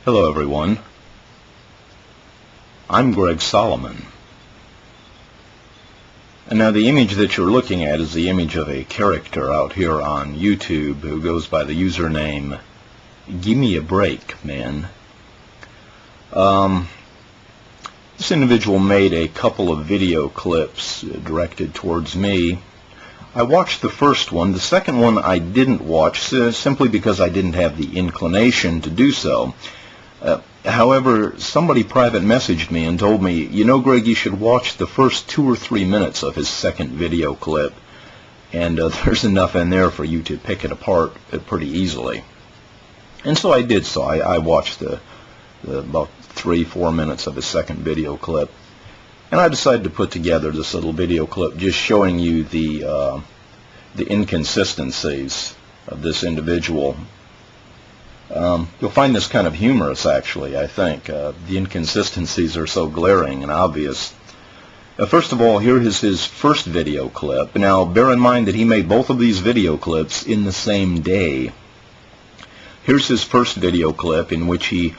Hello everyone, I'm GregSolomon. And now the image that you're looking at is the image of a character out here on YouTube who goes by the username Gimmeabreakman. This individual made a couple of video clips directed towards me. I watched the first one. The second one I didn't watch simply because I didn't have the inclination to do so. However, somebody private messaged me and told me, you know, Greg, you should watch the first 2 or 3 minutes of his second video clip, and there's enough in there for you to pick it apart pretty easily. And so I did so. I watched the about 3-4 minutes of his second video clip, and I decided to put together this little video clip just showing you the inconsistencies of this individual. You'll find this kind of humorous, actually, I think. The inconsistencies are so glaring and obvious. First of all, here is his first video clip. Now, bear in mind that he made both of these video clips in the same day. Here's his first video clip in which he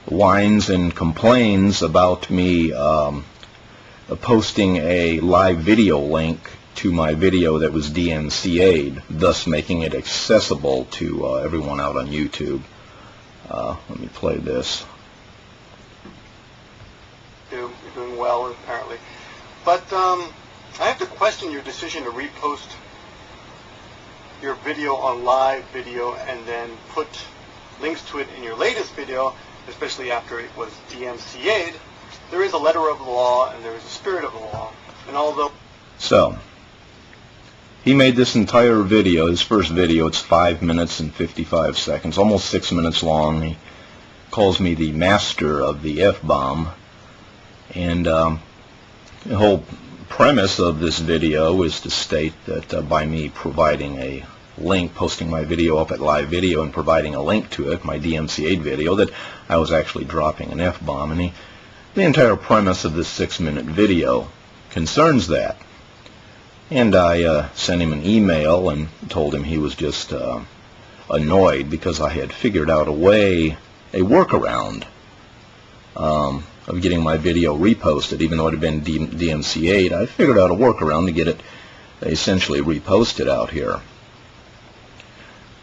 whines and complains about me posting a live video link to my video that was DMCA'd, thus making it accessible to everyone out on YouTube. Let me play this. You're doing well, apparently. But I have to question your decision to repost your video on live video and then put links to it in your latest video, especially after it was DMCA'd. There is a letter of the law and there is a spirit of the law. And although... So, he made this entire video, his first video. It's 5 minutes and 55 seconds, almost 6 minutes long. He calls me the master of the F-bomb. And the whole premise of this video is to state that by me providing a link, posting my video up at live video and providing a link to it, my DMCA video, that I was actually dropping an F-bomb. And the entire premise of this 6-minute video concerns that. And I sent him an email and told him he was just annoyed because I had figured out a workaround of getting my video reposted, even though it had been DMCA'd. I figured out a workaround to get it essentially reposted out here.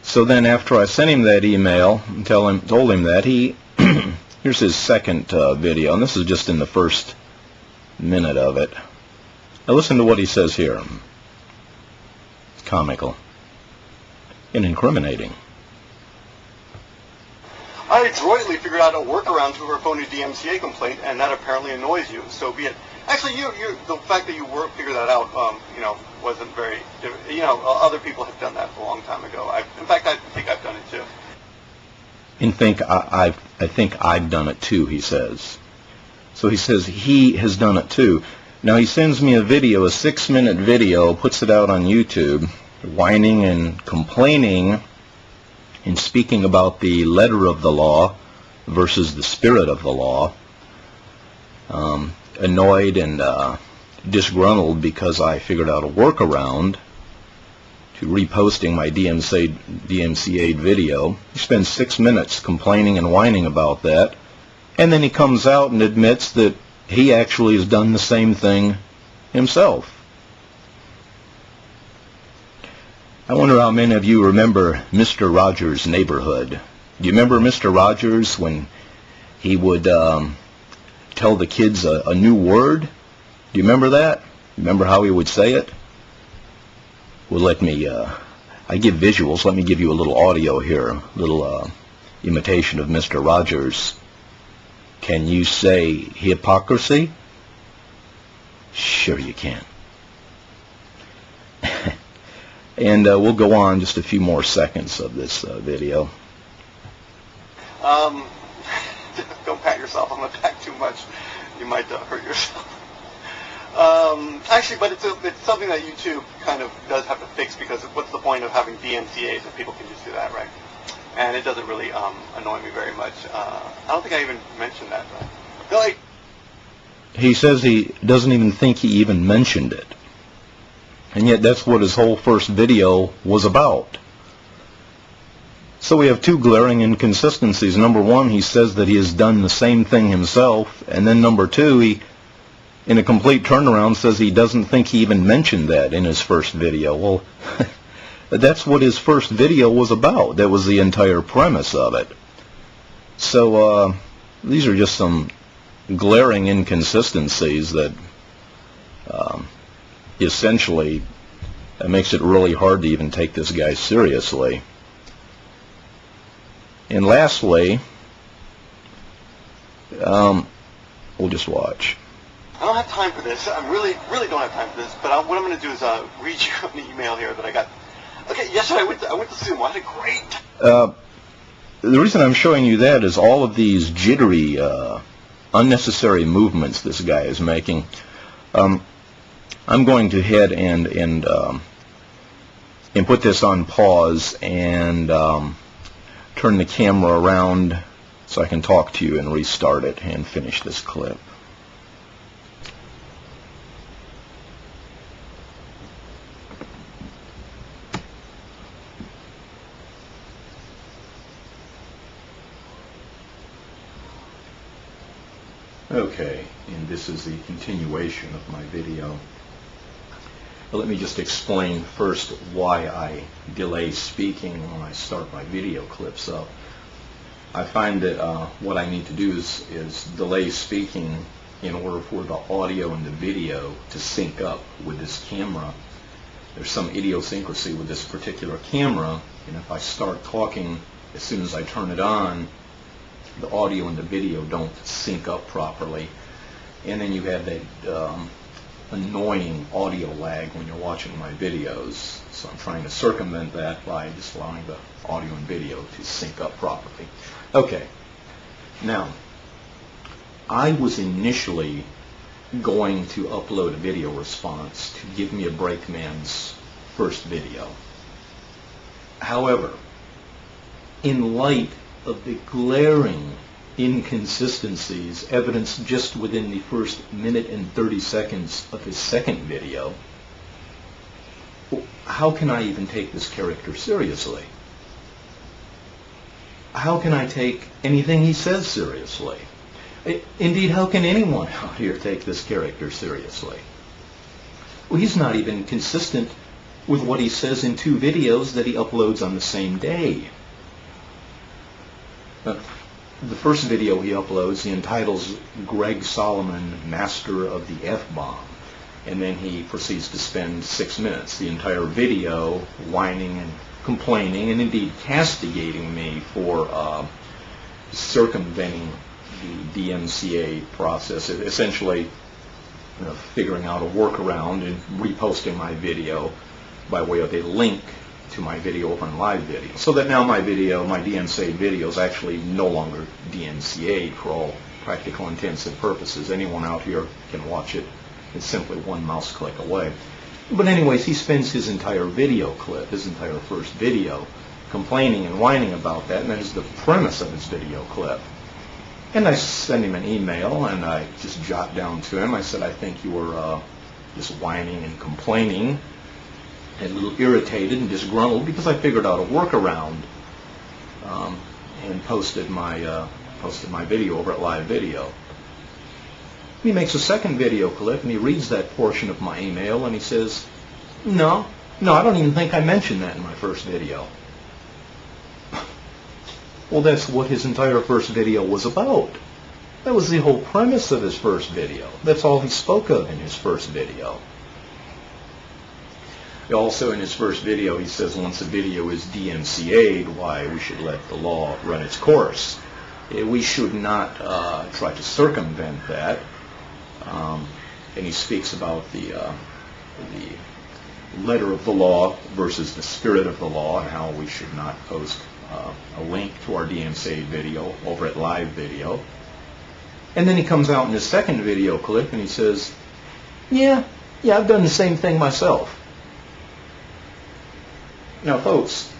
So then after I sent him that email and told him that, here's his second video, and this is just in the first minute of it. Now listen to what he says here. It's comical and incriminating. I adroitly figured out a workaround to her phony DMCA complaint, and that apparently annoys you. So be it. Actually, the fact that you figured that out, wasn't very. Other people have done that a long time ago. In fact, I think I've done it too. I think I've done it too, he says. So he says he has done it too. Now he sends me a video, a 6-minute video, puts it out on YouTube, whining and complaining and speaking about the letter of the law versus the spirit of the law. Annoyed and disgruntled because I figured out a workaround to reposting my DMCA'd video. He spends 6 minutes complaining and whining about that, and then he comes out and admits that he actually has done the same thing himself. I wonder how many of you remember Mr. Rogers' Neighborhood. Do you remember Mr. Rogers when he would tell the kids a new word? Do you remember that? Remember how he would say it? Well, let me, I give visuals. Let me give you a little audio here, a little imitation of Mr. Rogers. Can you say hypocrisy? Sure you can. And we'll go on just a few more seconds of this video. Don't pat yourself on the back too much. You might hurt yourself. Actually, but it's something that YouTube kind of does have to fix, because what's the point of having DMCAs if people can just do that, right? And it doesn't really annoy me very much. I don't think I even mentioned that. Really? He says he doesn't even think he even mentioned it. And yet that's what his whole first video was about. So we have two glaring inconsistencies. Number one, he says that he has done the same thing himself, and then number two, he, in a complete turnaround, says he doesn't think he even mentioned that in his first video. Well, that's what his first video was about. That was the entire premise of it. So these are just some glaring inconsistencies that essentially makes it really hard to even take this guy seriously. And lastly, we'll just watch. I don't have time for this. I really don't have time for this. But what I'm going to do is read you an email here that I got. Okay, yesterday I went to Zoom. I had a great... The reason I'm showing you that is all of these jittery, unnecessary movements this guy is making. I'm going to head and put this on pause and turn the camera around so I can talk to you and restart it and finish this clip. Okay, and this is the continuation of my video. Let me just explain first why I delay speaking when I start my video clips up. I find that what I need to do is delay speaking in order for the audio and the video to sync up with this camera. There's some idiosyncrasy with this particular camera, and if I start talking as soon as I turn it on, the audio and the video don't sync up properly, and then you have that annoying audio lag when you're watching my videos. So I'm trying to circumvent that by just allowing the audio and video to sync up properly. Okay, now I was initially going to upload a video response to Gimmeabreakman's first video. However, in light of the glaring inconsistencies evidenced just within the first minute and 30 seconds of his second video, how can I even take this character seriously? How can I take anything he says seriously? Indeed, how can anyone out here take this character seriously? Well, he's not even consistent with what he says in two videos that he uploads on the same day. The first video he uploads, he entitles GregSolomon, Master of the F-Bomb, and then he proceeds to spend 6 minutes, the entire video, whining and complaining and indeed castigating me for circumventing the DMCA process, essentially figuring out a workaround and reposting my video by way of a link to my video over on live video, so that now my video, my DMCA video, is actually no longer DMCA'd for all practical intents and purposes. Anyone out here can watch it. It's simply one mouse click away. But anyways, he spends his entire video clip, his entire first video, complaining and whining about that, and that is the premise of his video clip. And I send him an email, and I just jot down to him, I said, I think you were just whining and complaining, and a little irritated and disgruntled because I figured out a workaround and posted my video over at live video. He makes a second video clip and he reads that portion of my email and he says, no, I don't even think I mentioned that in my first video. Well, that's what his entire first video was about. That was the whole premise of his first video. That's all he spoke of in his first video. Also, in his first video, he says once a video is DMCA'd, why, we should let the law run its course. We should not try to circumvent that. And he speaks about the letter of the law versus the spirit of the law, and how we should not post a link to our DMCA video over at live video. And then he comes out in his second video clip and he says, yeah, I've done the same thing myself. Now, folks,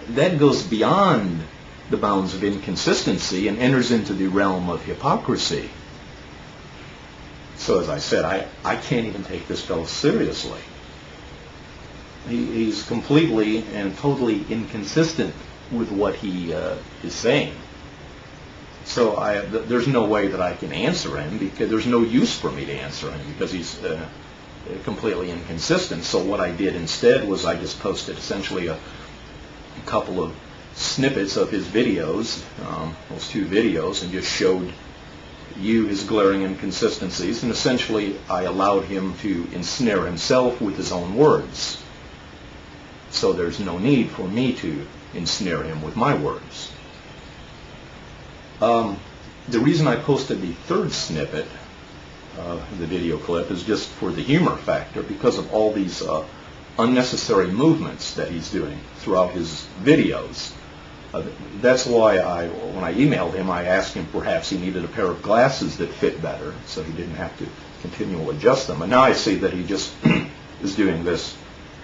that goes beyond the bounds of inconsistency and enters into the realm of hypocrisy. So, as I said, I can't even take this fellow seriously. He's completely and totally inconsistent with what he is saying. So there's no way that I can answer him, because there's no use for me to answer him, because he's completely inconsistent. So what I did instead was I just posted essentially a couple of snippets of his videos, those 2 videos, and just showed you his glaring inconsistencies, and essentially I allowed him to ensnare himself with his own words. So there's no need for me to ensnare him with my words. The reason I posted the 3rd snippet, the video clip, is just for the humor factor, because of all these unnecessary movements that he's doing throughout his videos. That's why when I emailed him, I asked him perhaps he needed a pair of glasses that fit better, so he didn't have to continually adjust them. And now I see that he just is doing this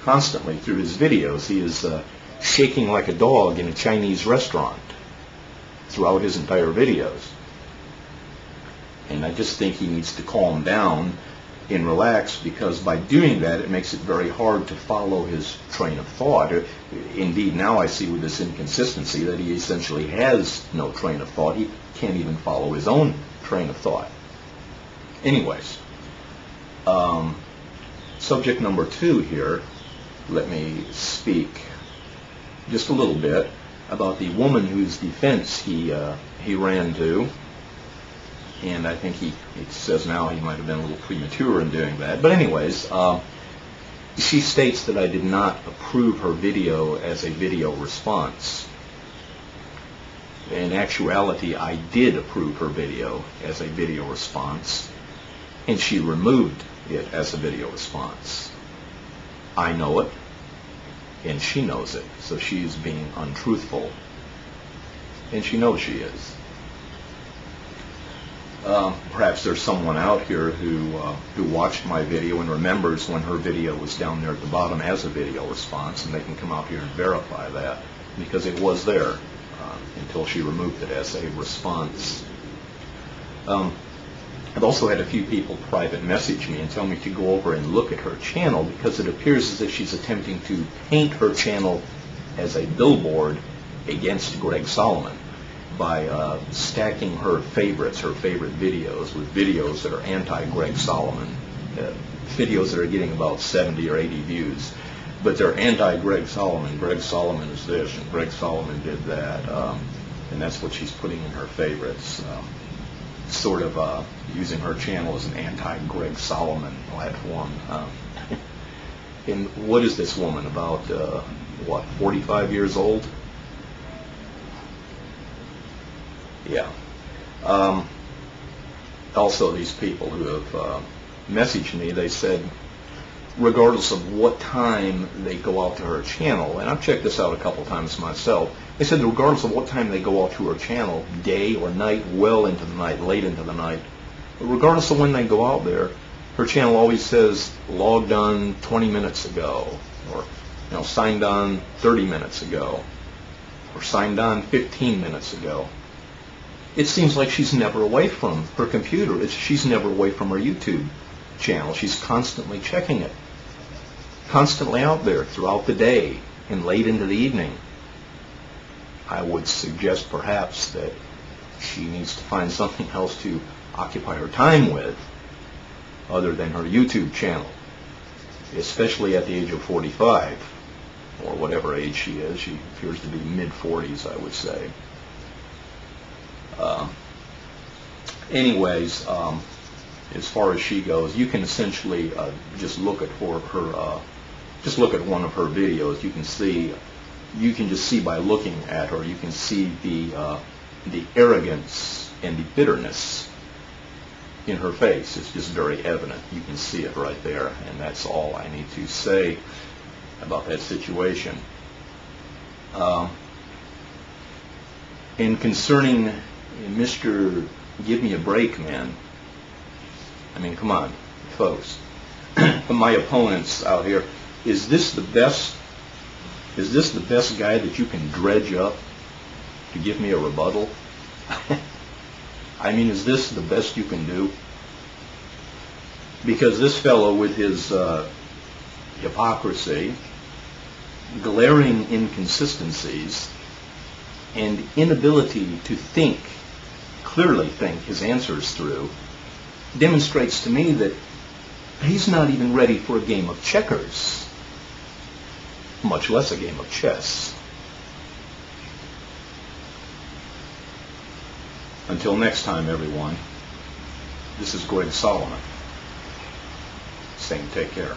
constantly through his videos. He is shaking like a dog in a Chinese restaurant throughout his entire videos. And I just think he needs to calm down and relax, because by doing that it makes it very hard to follow his train of thought. Indeed, now I see with this inconsistency that he essentially has no train of thought. He can't even follow his own train of thought. Anyways, subject number 2 here, let me speak just a little bit about the woman whose defense he ran to. And I think he says now he might have been a little premature in doing that. But anyways, she states that I did not approve her video as a video response. In actuality, I did approve her video as a video response, and she removed it as a video response. I know it, and she knows it, so she's being untruthful, and she knows she is. Perhaps there's someone out here who watched my video and remembers when her video was down there at the bottom as a video response, and they can come out here and verify that, because it was there until she removed it as a response. I've also had a few people private message me and tell me to go over and look at her channel, because it appears as if she's attempting to paint her channel as a billboard against GregSolomon by stacking her favorites, her favorite videos, with videos that are anti-GregSolomon, videos that are getting about 70 or 80 views, but they're anti-GregSolomon. GregSolomon is this, and GregSolomon did that, and that's what she's putting in her favorites, sort of using her channel as an anti-GregSolomon platform. And what is this woman, about, 45 years old? Yeah. Also, these people who have messaged me, they said, regardless of what time they go out to her channel, and I've checked this out a couple times myself, they said that regardless of what time they go out to her channel, day or night, well into the night, late into the night, regardless of when they go out there, her channel always says logged on 20 minutes ago, or signed on 30 minutes ago, or signed on 15 minutes ago. It seems like she's never away from her computer. She's never away from her YouTube channel. She's constantly checking it, constantly out there throughout the day and late into the evening. I would suggest perhaps that she needs to find something else to occupy her time with other than her YouTube channel, especially at the age of 45, or whatever age she is. She appears to be mid-40s, I would say. Anyways, as far as she goes, you can essentially just look at just look at one of her videos. You can just see by looking at her, you can see the arrogance and the bitterness in her face. It's just very evident. You can see it right there, and that's all I need to say about that situation. And concerning Mr. Gimmeabreakman, I mean, come on, folks. My opponents out here, is this the best guy that you can dredge up to give me a rebuttal? I mean, is this the best you can do? Because this fellow, with his hypocrisy, glaring inconsistencies, and inability to clearly think his answers through, demonstrates to me that he's not even ready for a game of checkers, much less a game of chess. Until next time, everyone, this is GregSolomon saying take care.